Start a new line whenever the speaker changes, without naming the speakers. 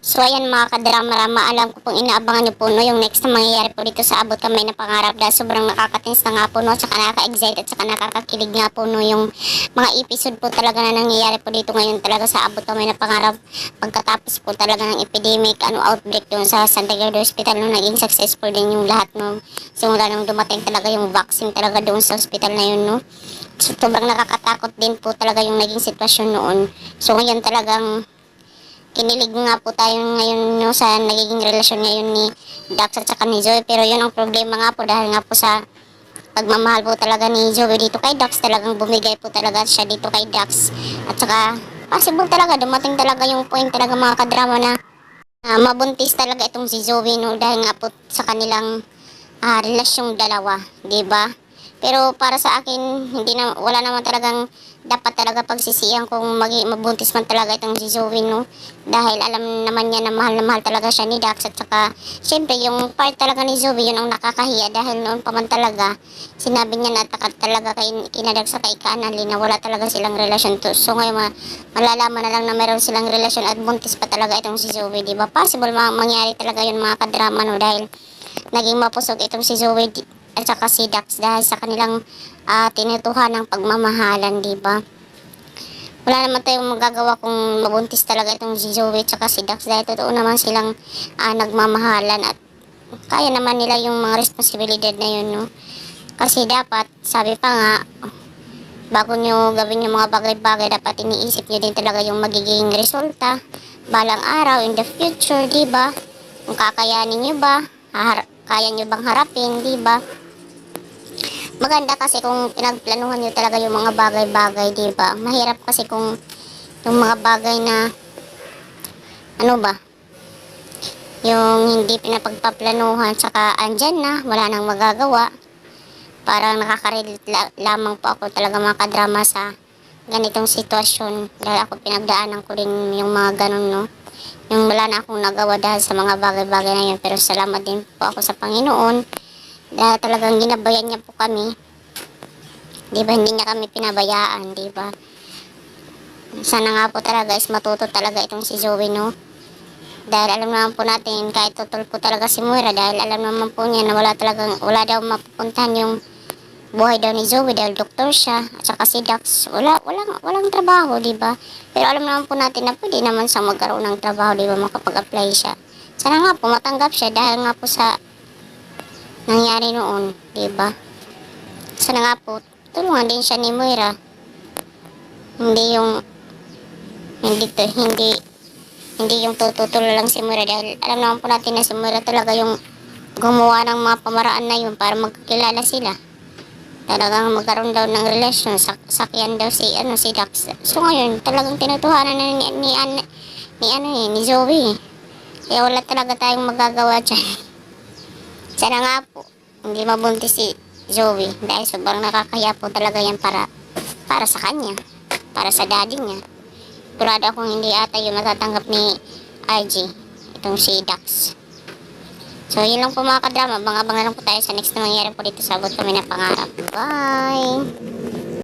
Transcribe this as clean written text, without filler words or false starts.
So ayan mga kadrama-rama, alam ko pong inaabangan nyo po no, yung next na mangyayari po dito sa Abot Kamay na Pangarap dahil sobrang nakakatins na nga po no, tsaka nakaka-excite at tsaka nakakakilig nga po no, yung mga episode po talaga na nangyayari po dito ngayon talaga sa Abot Kamay na Pangarap pagkatapos po talaga ng epidemic, outbreak doon sa Santa Gerda Hospital no, naging successful din yung lahat no, simula nung dumating talaga yung vaccine talaga doon sa hospital na yun no. So sobrang nakakatakot din po talaga yung naging sitwasyon noon. So ngayon talagang kinilig nga po tayo ngayon no, sa nagiging relasyon ngayon ni Dax at saka ni Zoe. Pero yun ang problema nga po dahil nga po sa pagmamahal po talaga ni Zoe dito kay Dax, talagang bumigay po talaga siya dito kay Dax. At saka possible talaga dumating talaga yung point talaga mga kadrama na mabuntis talaga itong si Zoe no, dahil nga po sa kanilang relasyong dalawa, 'di ba? Pero para sa akin, hindi na wala naman talagang dapat talaga pagsisihan kung mabuntis man talaga itong si Zoe no. Dahil alam naman niya na mahal talaga siya ni Dax at saka syempre yung part talaga ni Zoe yun ang nakakahiya dahil noon pa man talaga sinabi niya na talaga kay kina Dax sa kay Kanali na wala talaga silang relasyon to. So ngayon malalaman na lang na meron silang relasyon at buntis pa talaga itong si Zoe, di ba? Possible mangyari talaga yun mga kadrama no dahil naging mapusog itong si Zoe at saka si Dax dahil sa kanilang tinutuhan ng pagmamahalan, di ba? Wala naman tayong magagawa kung mabuntis talaga itong si Zoe at saka si Dax dahil totoo naman silang nagmamahalan at kaya naman nila yung mga responsibilidad na yun, no? Kasi dapat, sabi pa nga, bago nyo gawin yung mga bagay-bagay, dapat iniisip nyo din talaga yung magiging resulta balang araw in the future, di ba? Kung kakayanin nyo ba, kaya nyo bang harapin, di ba? Maganda kasi kung pinagplanuhan nyo talaga yung mga bagay-bagay, di ba? Mahirap kasi kung yung mga bagay na ano ba, yung hindi pinapagpaplanuhan saka andyan na, wala nang magagawa. Parang nakaka-relate lamang po ako talaga mga kadrama sa ganitong sitwasyon dahil ako pinagdaanan ko rin yung mga ganun no. Yung wala na akong nagawa dahil sa mga bagay-bagay na yun, pero salamat din po ako sa Panginoon dahil talagang ginabayan niya po kami, di ba? Hindi niya kami pinabayaan, di ba? Sana nga po talaga is matuto talaga itong si Zoe no, dahil alam naman po natin kahit tutol po talaga si Moira dahil alam naman po niya na wala daw mapupuntahan yung buhay daw ni Zoe dahil doktor siya at saka si Dax walang trabaho, di ba? Pero alam naman po natin na pwede naman sa magkaroon ng trabaho, di ba? Makapag-apply siya, sana nga po matanggap siya dahil nga po sa nangyari noon, di ba? Sana nga po tulungan din siya ni Moira, hindi yung hindi yung tututulo lang si Moira dahil alam naman po natin na si Moira talaga yung gumawa ng mga pamaraan na yun para magkakilala sila, talagang magkaroon daw ng relasyon, sakyan daw si Dax. So ngayon talagang tinutuhanan na ni Zoe, kaya wala talaga tayong magagawa dyan. Sana nga po hindi mabuntis si Zoe dahil sobrang nakakahiya po talaga yan para sa kanya, para sa daddy niya. Sigurado akong hindi ata yung matatanggap ni RG itong si Dax. So yun lang po mga kadrama, abang-abang na lang po tayo sa next na mangyayari po dito sa Abot Kami na Pangarap. Bye!